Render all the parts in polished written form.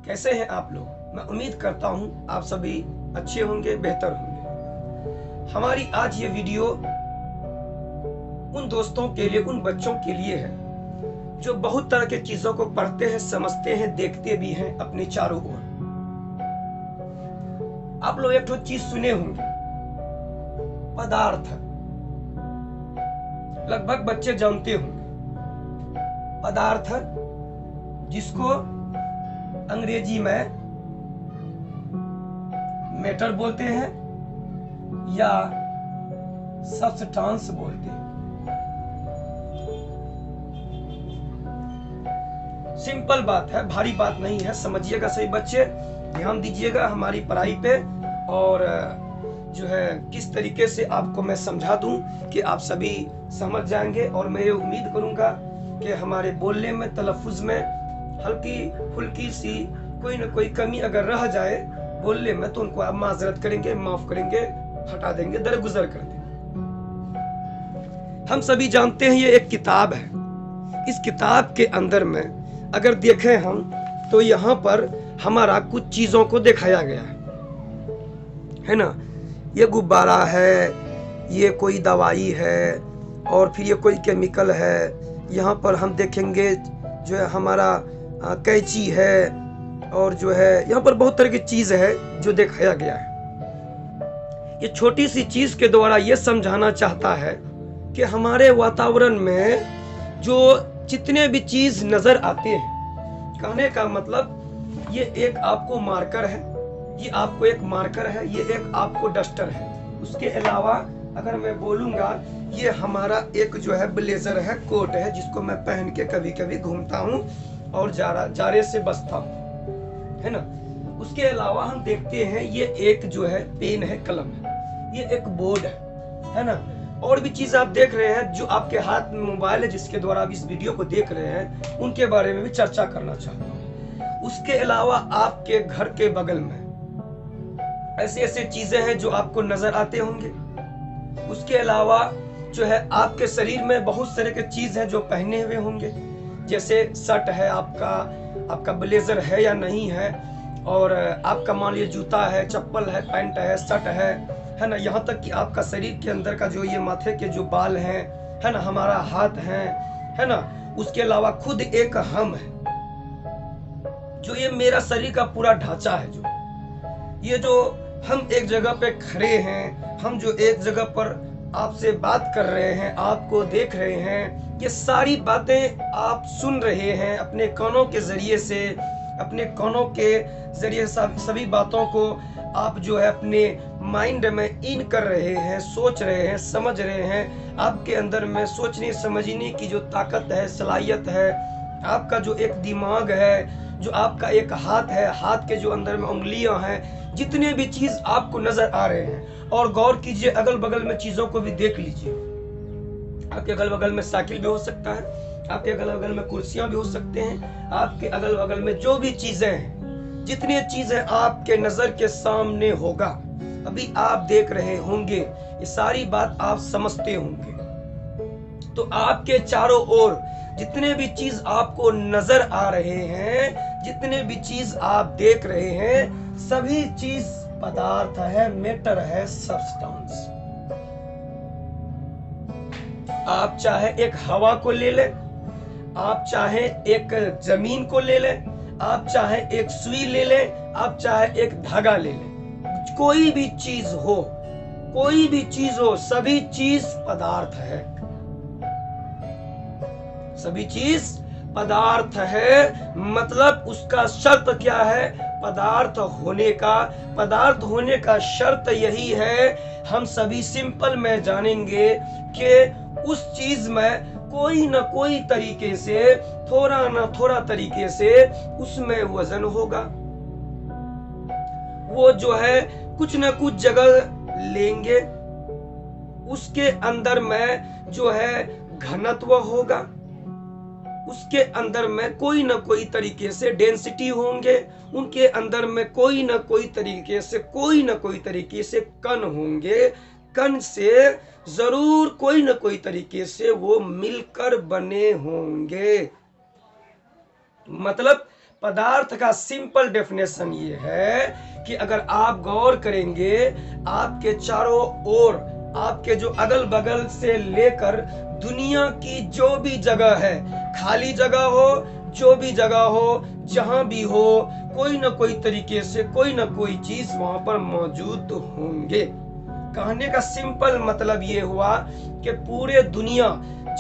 कैसे हैं आप लोग? मैं उम्मीद करता हूं आप सभी अच्छे होंगे, बेहतर होंगे। हमारी आज ये वीडियो उन दोस्तों के लिए, उन बच्चों के लिए है जो बहुत तरह के चीजों को पढ़ते हैं, समझते हैं, देखते भी हैं अपने चारों ओर। आप लोग एक तो चीज सुने होंगे, पदार्थ। लगभग बच्चे जानते होंगे पदार्थ, जिसको अंग्रेजी में मैटर बोलते हैं या सब्सटेंस बोलते हैं। सिंपल बात है, भारी बात नहीं है। समझिएगा सही बच्चे, ध्यान दीजिएगा हमारी पढ़ाई पे, और जो है किस तरीके से आपको मैं समझा दूं कि आप सभी समझ जाएंगे। और मैं ये उम्मीद करूंगा कि हमारे बोलने में, तलफ़ुज़ में हल्की फुल्की सी कोई ना कोई कमी अगर रह जाए बोलने में, तो उनको आप माजरत करेंगे, माफ करेंगे, हटा देंगे, दरगुजर कर देंगे। हम सभी जानते हैं ये एक किताब है। इस किताब के अंदर में अगर देखें हम, तो यहाँ पर हमारा कुछ चीजों को दिखाया गया है ना। ये गुब्बारा है, ये कोई दवाई है, और फिर ये कोई केमिकल है। यहाँ पर हम देखेंगे जो है हमारा कैंची है, और जो है यहाँ पर बहुत तरह की चीज है जो दिखाया गया है। ये छोटी सी चीज के द्वारा ये समझाना चाहता है कि हमारे वातावरण में जो जितने भी चीज नजर आते हैं, कहने का मतलब ये एक आपको मार्कर है, ये आपको एक मार्कर है, ये एक आपको डस्टर है। उसके अलावा अगर मैं बोलूंगा, ये हमारा एक जो है ब्लेजर है, कोट है, जिसको मैं पहन के कभी कभी घूमता हूँ और जारे से बचता हूँ, है ना। उसके अलावा हम देखते हैं ये एक जो है पेन है, कलम है, ये एक बोर्ड है ना। और भी चीज आप देख रहे हैं, जो आपके हाथ में मोबाइल है, जिसके द्वारा आप इस वीडियो को देख रहे हैं, उनके बारे में भी चर्चा करना चाहता हूँ। उसके अलावा आपके घर के बगल में ऐसे ऐसे चीजें हैं जो आपको नजर आते होंगे। उसके अलावा जो है आपके शरीर में बहुत सारे के चीज हैं जो पहने हुए होंगे, जैसे शर्ट है आपका ब्लेजर है या नहीं है, और आपका मान लीजिए जूता है, चप्पल है, पैंट है, शर्ट है ना। यहाँ तक कि आपका शरीर के अंदर का जो ये माथे के जो बाल हैं, है ना, हमारा हाथ है ना। उसके अलावा खुद एक हम है, जो ये मेरा शरीर का पूरा ढांचा है। जो ये जो हम एक जगह पे खड़े हैं, हम जो एक जगह पर आपसे बात कर रहे हैं, आपको देख रहे हैं, ये सारी बातें आप सुन रहे हैं अपने कानों के जरिए से। अपने कानों के जरिए सभी बातों को आप जो है अपने माइंड में इन कर रहे हैं, सोच रहे हैं, समझ रहे हैं। आपके अंदर में सोचने समझने की जो ताकत है, सलाहियत है, आपका जो एक दिमाग है, जो आपका एक हाथ है, हाथ के जो अंदर में उंगलियां हैं, जितने भी चीज आपको नजर आ रहे हैं। और गौर कीजिए, अगल बगल में चीजों को भी देख लीजिए। आपके अगल बगल में साइकिल भी हो सकता है, आपके अगल बगल में कुर्सियां भी हो सकते हैं, आपके अगल बगल में जो भी चीजें हैं, जितनी चीजें आपके नजर के सामने होगा, अभी आप देख रहे होंगे, ये सारी बात आप समझते होंगे। तो आपके चारों ओर जितने भी चीज आपको नजर आ रहे हैं, जितने भी चीज आप देख रहे हैं, सभी चीज पदार्थ है, मैटर है, सब्सटेंस। आप चाहे एक हवा को ले लें, आप चाहे एक जमीन को ले लें, आप चाहे एक सुई ले लें, आप चाहे एक धागा ले लें, कोई भी चीज हो, कोई भी चीज हो, सभी चीज पदार्थ है। सभी चीज पदार्थ है। मतलब उसका शर्त क्या है? पदार्थ होने का, पदार्थ होने का शर्त यही है, हम सभी सिंपल में जानेंगे कि उस चीज में कोई न कोई तरीके से, थोड़ा न थोड़ा तरीके से उसमें वजन होगा। वो जो है कुछ न कुछ जगह लेंगे, उसके अंदर में जो है घनत्व होगा, उसके अंदर में कोई न कोई तरीके से डेंसिटी होंगे, उनके अंदर में कोई न कोई तरीके से कण होंगे। कण से जरूर कोई न कोई तरीके से वो मिलकर बने होंगे। मतलब पदार्थ का सिंपल डेफिनेशन ये है कि अगर आप गौर करेंगे, आपके चारों ओर, आपके जो अगल बगल से लेकर दुनिया की जो भी जगह है, खाली जगह हो, जो भी जगह हो, जहां भी हो, कोई ना कोई तरीके से कोई ना कोई चीज वहां पर मौजूद होंगे। कहने का सिंपल मतलब ये हुआ कि पूरे दुनिया,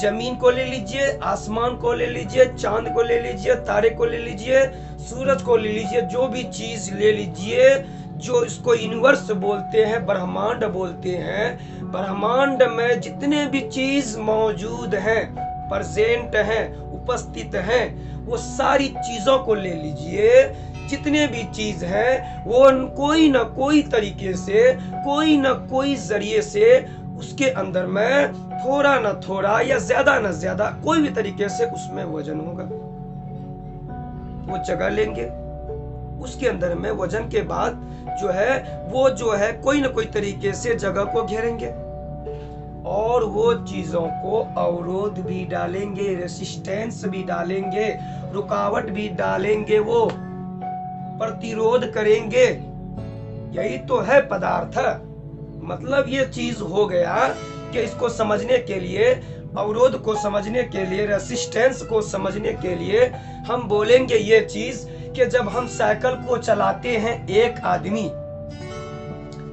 जमीन को ले लीजिए, आसमान को ले लीजिए, चांद को ले लीजिए, तारे को ले लीजिए, सूरज को ले लीजिए, जो भी चीज ले लीजिए, जो इसको यूनिवर्स बोलते हैं, ब्रह्मांड बोलते हैं, ब्रह्मांड में जितने भी चीज मौजूद हैं, प्रेजेंट हैं, उपस्थित हैं, वो सारी चीजों को ले लीजिए। जितने भी चीज हैं वो कोई ना कोई तरीके से, कोई ना कोई जरिए से उसके अंदर में थोड़ा ना थोड़ा या ज्यादा ना ज्यादा कोई भी तरीके से उसमें वजन होगा, वो जगह लेंगे। उसके अंदर में वजन के बाद जो है वो जो है कोई ना कोई तरीके से जगह को घेरेंगे और वो चीजों को अवरोध भी डालेंगे, रेसिस्टेंस भी डालेंगे, रुकावट भी डालेंगे, वो प्रतिरोध करेंगे। यही तो है पदार्थ। मतलब ये चीज हो गया कि इसको समझने के लिए, अवरोध को समझने के लिए, रेसिस्टेंस को समझने के लिए हम बोलेंगे ये चीज कि जब हम साइकिल को चलाते हैं, एक आदमी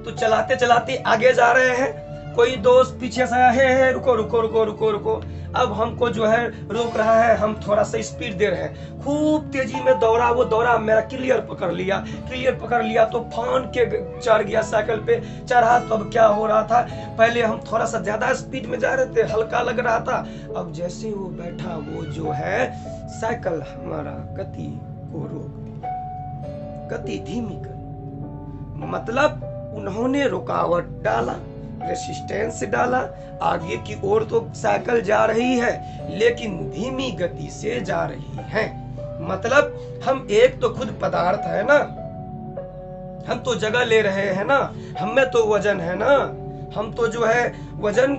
तो चलाते चलाते आगे जा रहे हैं, कोई दोस्त पीछे से आया है, रुको रुको रुको रुको रुको, अब हमको जो है रोक रहा है, हम थोड़ा सा स्पीड दे रहे हैं, खूब तेजी में दौड़ा, वो दौड़ा, मेरा क्लियर पकड़ लिया तो फान के चढ़ गया साइकिल पे, चढ़ा तो अब क्या हो रहा था, पहले हम थोड़ा सा ज्यादा स्पीड में जा रहे थे, हल्का लग रहा था, अब जैसे वो बैठा, वो जो है साइकिल हमारा गति को रोक दिया, गति धीमी कर, मतलब उन्होंने रुकावट डाला, रेसिस्टेंस डाला। आगे की ओर तो साइकिल जा रही है लेकिन धीमी गति से जा रही है। मतलब हम एक तो खुद पदार्थ है ना, हम तो जगह ले रहे हैं ना, हमें तो वजन है ना, हम तो जो है वजन,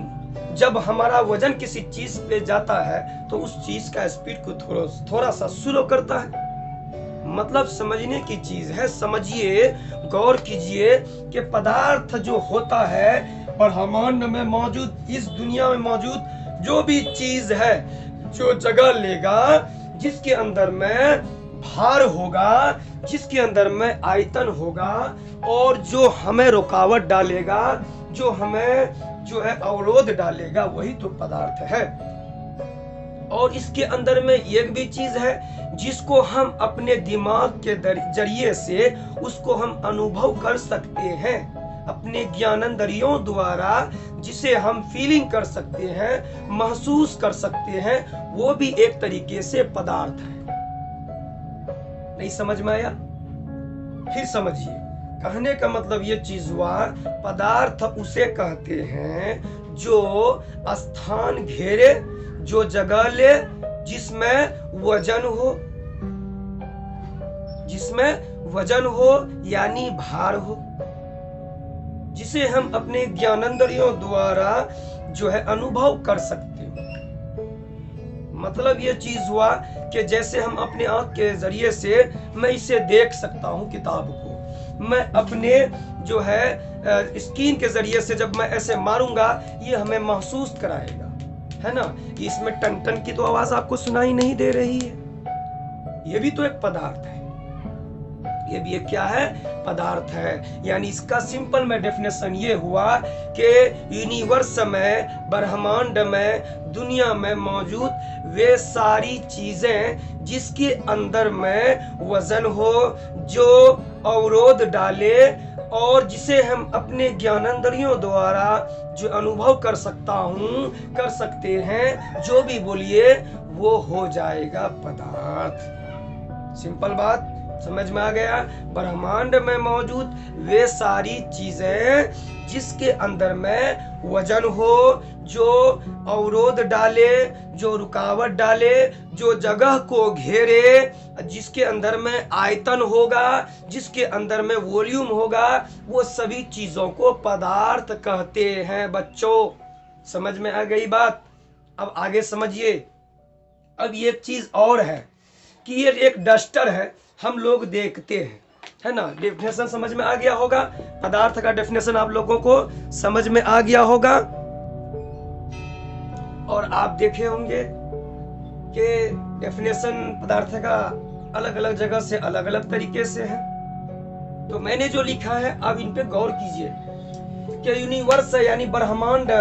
जब हमारा वजन किसी चीज पे जाता है तो उस चीज का स्पीड को थोड़ा सा स्लो करता है। मतलब समझने की चीज है, समझिए, गौर कीजिए कि पदार्थ जो होता है ब्रह्मांड में मौजूद, इस दुनिया में मौजूद जो भी चीज है, जो जगह लेगा, जिसके अंदर में भार होगा, जिसके अंदर में आयतन होगा और जो हमें रुकावट डालेगा, जो हमें जो है अवरोध डालेगा, वही तो पदार्थ है। और इसके अंदर में एक भी चीज है जिसको हम अपने दिमाग के जरिए से उसको हम अनुभव कर सकते हैं, अपने ज्ञानेंद्रियों द्वारा जिसे हम फीलिंग कर सकते हैं, महसूस कर सकते हैं, वो भी एक तरीके से पदार्थ है। नहीं समझ में आया? फिर समझिए, कहने का मतलब ये चीज हुआ, पदार्थ उसे कहते हैं जो स्थान घेरे, जो जगह ले, जिसमें वजन हो यानी भार हो, जिसे हम अपने ज्ञानेंद्रियों द्वारा जो है अनुभव कर सकते हो। मतलब ये चीज हुआ कि जैसे हम अपने आंख के जरिए से, मैं इसे देख सकता हूँ किताब को, मैं अपने जो है स्किन के जरिए से जब मैं ऐसे मारूंगा, ये हमें महसूस कराएगा, है ना। इसमें टन टन की तो आवाज आपको सुनाई नहीं दे रही है, ये भी तो एक पदार्थ है, ये भी एक क्या है, पदार्थ है। यानी इसका सिंपल में डेफिनेशन ये हुआ कि यूनिवर्स में, ब्रह्मांड में, दुनिया में मौजूद वे सारी चीजें जिसके अंदर में वजन हो, जो अवरोध डाले और जिसे हम अपने ज्ञानेंद्रियों द्वारा जो अनुभव कर सकते हैं, जो भी बोलिए वो हो जाएगा पदार्थ। सिंपल बात समझ में आ गया? ब्रह्मांड में मौजूद वे सारी चीजें जिसके अंदर में वजन हो, जो अवरोध डाले, जो रुकावट डाले, जो जगह को घेरे, जिसके अंदर में आयतन होगा, जिसके अंदर में वॉल्यूम होगा, वो सभी चीजों को पदार्थ कहते हैं। बच्चों समझ में आ गई बात? अब आगे समझिए। अब एक चीज और है कि ये एक डस्टर है, हम लोग देखते हैं, है ना। डेफिनेशन समझ में आ गया होगा, पदार्थ का डेफिनेशन आप लोगों को समझ में आ गया होगा। और आप देखे होंगे कि डेफिनेशन पदार्थ का अलग अलग जगह से अलग अलग तरीके से है। तो मैंने जो लिखा है आप इन पे गौर कीजिए कि यूनिवर्स यानी ब्रह्मांड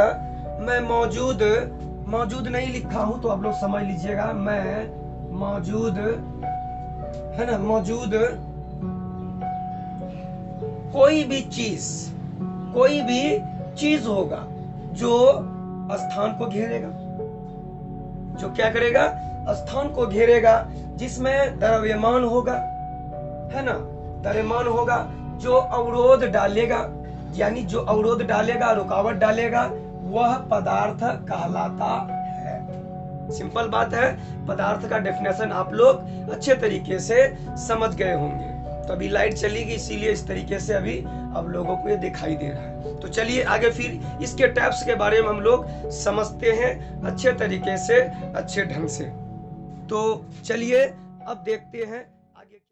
में मौजूद नहीं लिखा हूं तो आप लोग समझ लीजिएगा, मैं मौजूद, है ना, मौजूद कोई भी चीज होगा जो स्थान को घेरेगा, जो क्या करेगा, स्थान को घेरेगा, जिसमें द्रव्यमान होगा, है ना, द्रव्यमान होगा, जो अवरोध डालेगा, यानी जो अवरोध डालेगा, रुकावट डालेगा, वह पदार्थ कहलाता है। सिंपल बात है, पदार्थ का डेफिनेशन आप लोग अच्छे तरीके से समझ गए होंगे। तो अभी लाइट चलेगी, इसीलिए इस तरीके से अभी आप लोगों को ये दिखाई दे रहा है। तो चलिए आगे फिर इसके टाइप्स के बारे में हम लोग समझते हैं अच्छे तरीके से, अच्छे ढंग से। तो चलिए अब देखते हैं